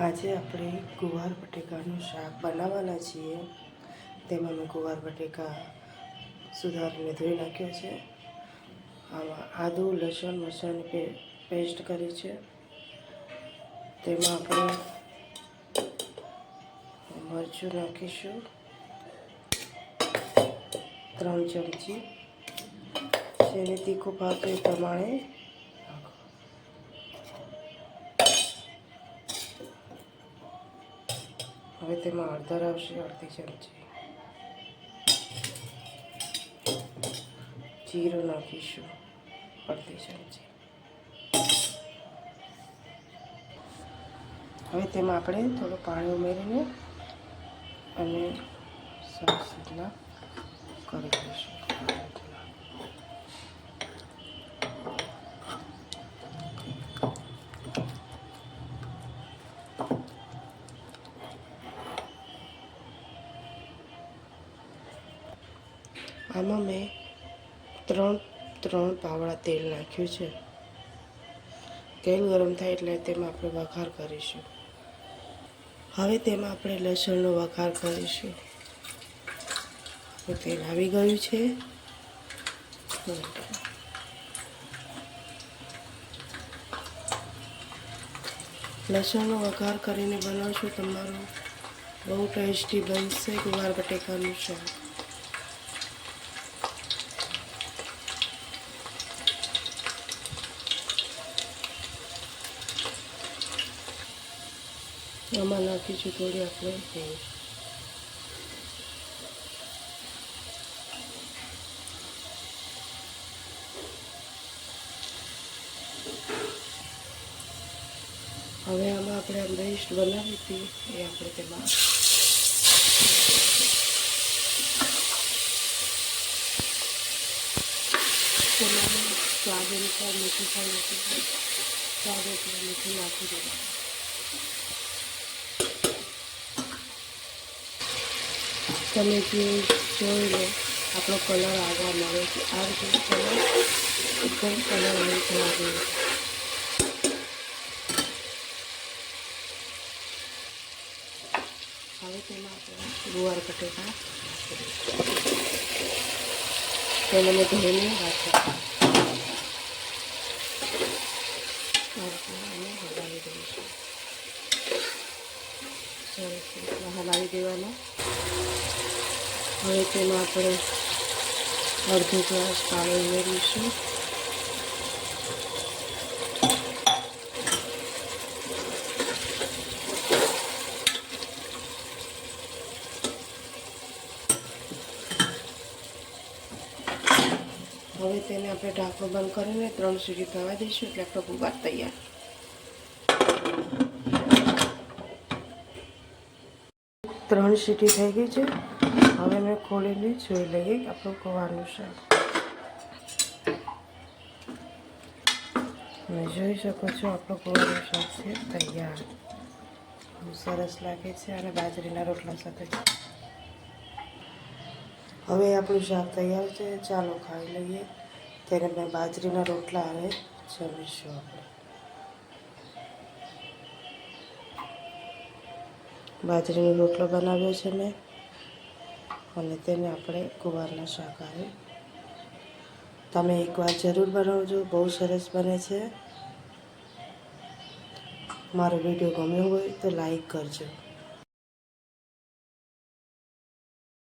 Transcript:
આજે આપણે ગુવાર બટેકાનું શાક બનાવવાના છીએ। તેમાં મેં ગુવાર બટેકા સુધારીને ધોઈ નાખ્યો છે। આમાં આદુ લસણ મરચાંની પેસ્ટ કરી છે। તેમાં આપણે મરચું નાખીશું 3 ચમચી, જેને તીખું ભાવે એ પ્રમાણે નાખો। હવે તેમાં હળદર આવશે અડધી ચમચી, જીરું નાખીશું અડધી ચમચી। હવે તેમાં આપણે થોડું પાણી ઉમેરીને અને સરસ રીતના કરી દઈશું। આમાં મેં ત્રણ પાવડા તેલ નાખ્યું છે। તેલ ગરમ થાય એટલે તેમાં આપણે વઘાર કરીશું। હવે તેમાં આપણે લસણનો વઘાર કરીશું। તેલ આવી ગયું છે। લસણનો વઘાર કરીને બનાવશું તમારું બહુ ટેસ્ટી બનશે ગુવાર બટેકાનું શાક। આમાં નાખીશું થોડી આપણે હિંગ। હવે આમાં આપણે આ પેસ્ટ બનાવી હતી એ આપણે તેમાં સ્વાદ અનુસાર મીઠું પણ નાખીશું। સ્વાદ અનુસાર મીઠું નાખી દેવાનું। તમે જોઈ લો આપણો કલર આવવા મળે છે। આ રીતે કલર એકદમ કલર આવે છે। હવે તેમાં આપણે ગુવાર બટેકા તેને મેં ધોઈને રાખ્યા અને હલાવી દઈશું। સરસ રીતના હલાવી દેવાના। હવે તેમાં આપણે અડધો ગ્લાસ પાણી ઉમેરીશું। હવે તેને આપણે ઢાંકણું બંધ કરીને 3 સીટી થવા દઈશું એટલે આપણો ગુવાર તૈયાર। ત્રણ સીટી થઈ ગઈ છે। હવે મેં ખોલીને જોઈ લઈએ આપણું ગુવારનું શાક। તમે જોઈ શકો છો આપણું ગુવારનું શાક છે તૈયાર। બહુ સરસ લાગે છે અને બાજરીના રોટલા સાથે। હવે આપણું શાક તૈયાર છે। ચાલો ખાઈ લઈએ। ત્યારે મેં બાજરીના રોટલા અને જમીશું આપણે। બાજરીનો રોટલો બનાવ્યો છે મેં અને તેને આપણે ગુવારના શાક આવે। તમે એકવાર જરૂર બનાવજો, બહુ સરસ બને છે। મારો વિડીયો ગમ્યો હોય તો લાઈક કરજો।